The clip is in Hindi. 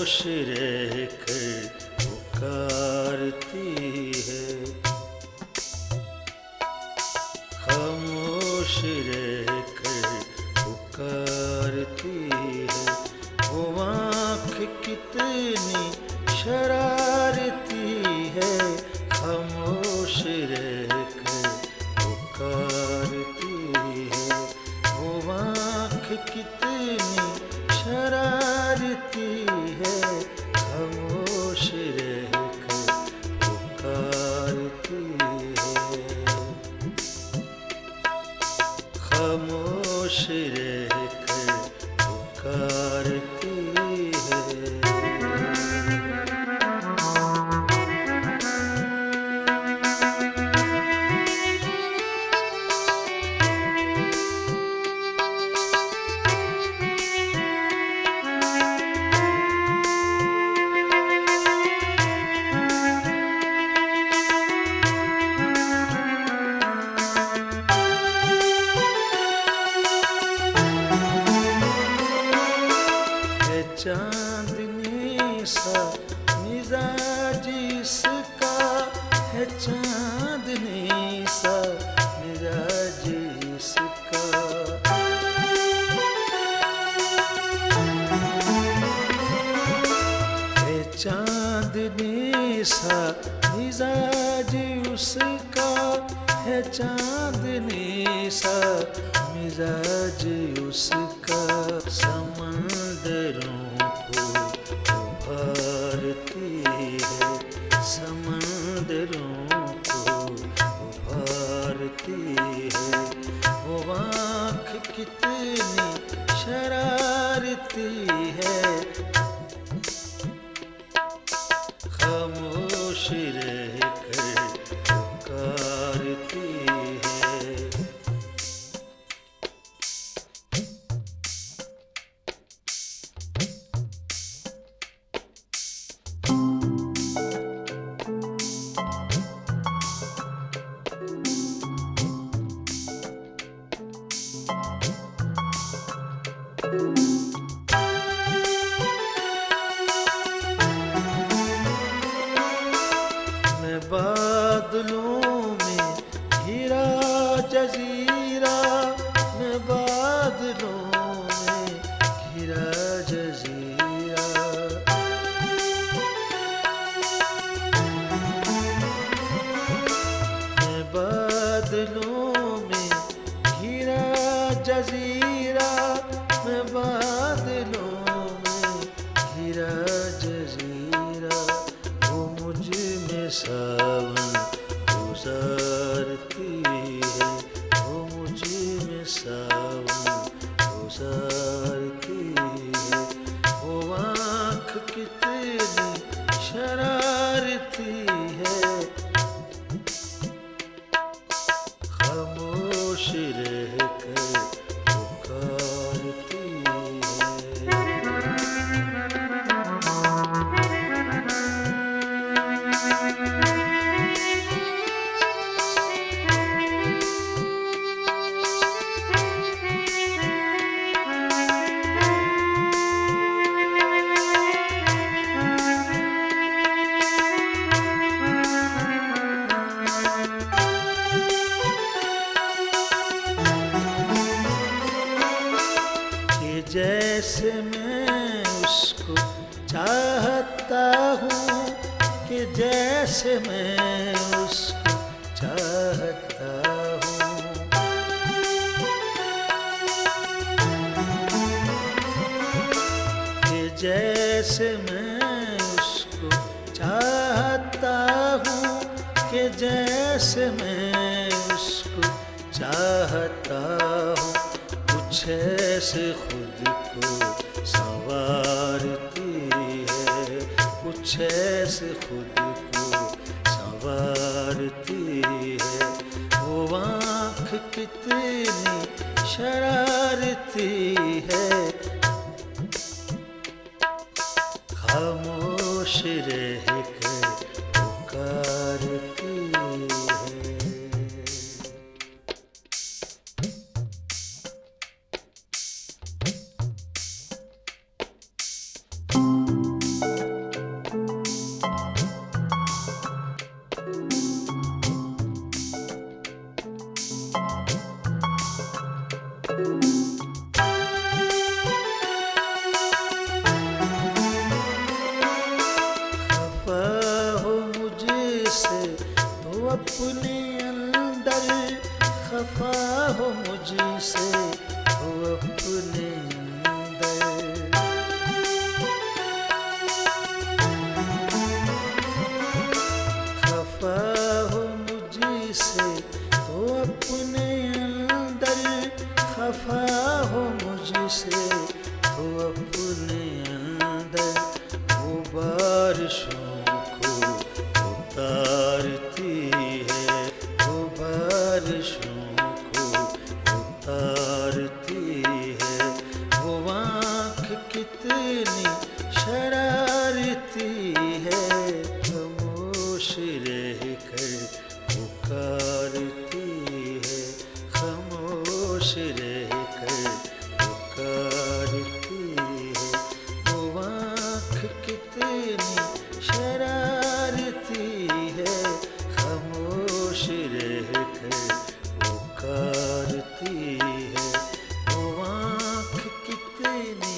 रहकर पुकारती है, खामोश रहकर पुकारती है। वो आँख कितनी शरारती है, खामोश रहकर पुकारती है। वो आँख कितनी शरारती है, खामोश रहकर पुकारती है, खामोश रहकर पुकारती है। चांदनी सा मिजाज इसका है, चांदनी सा मिजाज इसका। है चांदनी सा मिजाज उसका, है चांदनी सा मिजाज उसका। समंदरों उभारती है, समंदरों को उभारती है। वो आँख कितनी शरारती है, खामोश रहकर पुकारती है। मैं बादलों में घिरा जजीरा, मैं बादलों में घिरा जजीरा। मैं बादलों में घिरा जजीरा, मैं बादलों में घिरा जजीरा। वो मुझ में सावन गुजारती है, वो मुझ में सावन गुजारती है। वो आँख कितनी शरारती है, खामोश रहकर पुकारती है। जैसे मैं उसको चाहता हूँ, कि जैसे मैं उसको चाहता हूँ। कि जैसे मैं उसको चाहता हूँ, कि जैसे मैं उसको चाहता हूँ। कुछ ऐसे खुद को संवारती है, कुछ ऐसे खुद को संवारती है। वो आँख कितनी शरारती है, खामोश रहकर पुकारती है। बारिशों को उतारती है, वो बारिशों को उतारती है। वो आँख कितनी शरारती है, खामोश रह कर पुकारती है, खामोश रह कर पुकारती है। वो आँख कितनी शरारती है, खामोश रह कर पुकारती है। वो आँख कितनी